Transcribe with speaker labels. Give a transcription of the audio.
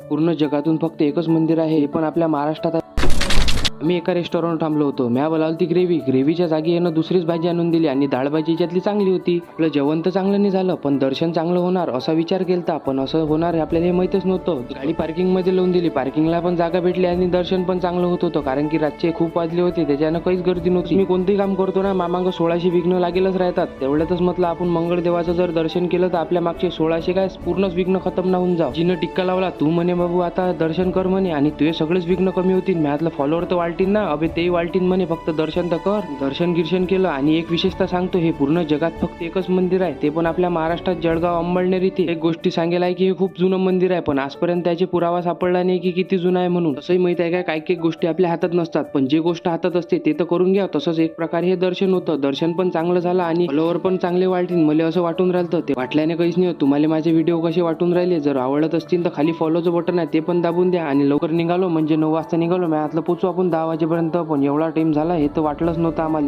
Speaker 1: पूर्ण जगातून फक्त एकच मंदिर आहे, हे पण आपल्या महाराष्ट्रात आहे. मी एका रेस्टॉरंट थांबलो होतो. म्या बोलावली ती ग्रेव्हीच्या जागी यानं दुसरीच भाजी आणून दिली आणि डाळ भाजी याच्यातली चांगली होती. आपलं जेवण तर चांगलं नाही झालं, पण दर्शन चांगलं होणार असा विचार केलता, पण असं होणार हे आपल्याला हे माहीतच नव्हतं. गाडी पार्किंग मध्ये लावून दिली, पार्किंगला पण जागा भेटली आणि दर्शन पण चांगलं होत होतं, कारण की रातचे खूप वाजले होते, त्याच्यानं काहीच गर्दी नव्हती. मी कोणतेही काम करतो ना, मामांग 1600 विघ्न लागेलच राहतात. तेवढ्यातच म्हटलं आपण मंगळदेवाचं जर दर्शन केलं तर आपल्या मागचे 1600 काय पूर्णच विघ्न खतम ना होऊन जाव. जिनं टिक्का लावला तू म्हणे बाबू आता दर्शन कर म्हणे, आणि तुझे सगळेच विघ्न कमी होतील. म्यातलं फॉलोअर तर वाळतील ना, अबे ते वालटीन म्हणे, फक्त दर्शन तर कर. दर्शन गिर्शन केलं. आणि एक विशेषता सांगतो, हे पूर्ण जगात फक्त एकच मंदिर आहे, ते पण आपल्या महाराष्ट्रात जळगाव अंबळनेर इथे. एक गोष्टी सांगेल आहे की हे खूप जुनं मंदिर आहे, पण आजपर्यंत त्याचे पुरावा सापडला नाही की किती जुनं आहे म्हणून. तसंही माहित आहे काय, काही गोष्टी आपल्या हातात नसतात, पण जे गोष्ट हातात असते ते तर करून घ्या. तसंच एक प्रकारे हे दर्शन होतं, दर्शन पण चांगलं झालं आणि फॉलोअर पण चांगले वाढतील. मला असं वाटून राहिलं, ते वाटल्याने काहीच नाही. तुम्हाला माझे व्हिडिओ कसे वाटून राहिले, जर आवडत असतील तर खाली फॉलोचं बटन आहे ते पण दाबून द्या. आणि लवकर निघालो म्हणजे 9 वाजता निघालो, मी आतलं पोचू आपण 10 वाजेपर्यंत, पण एवढा टाइम झाला हे तर वाटलंच नव्हतं आम्हाला.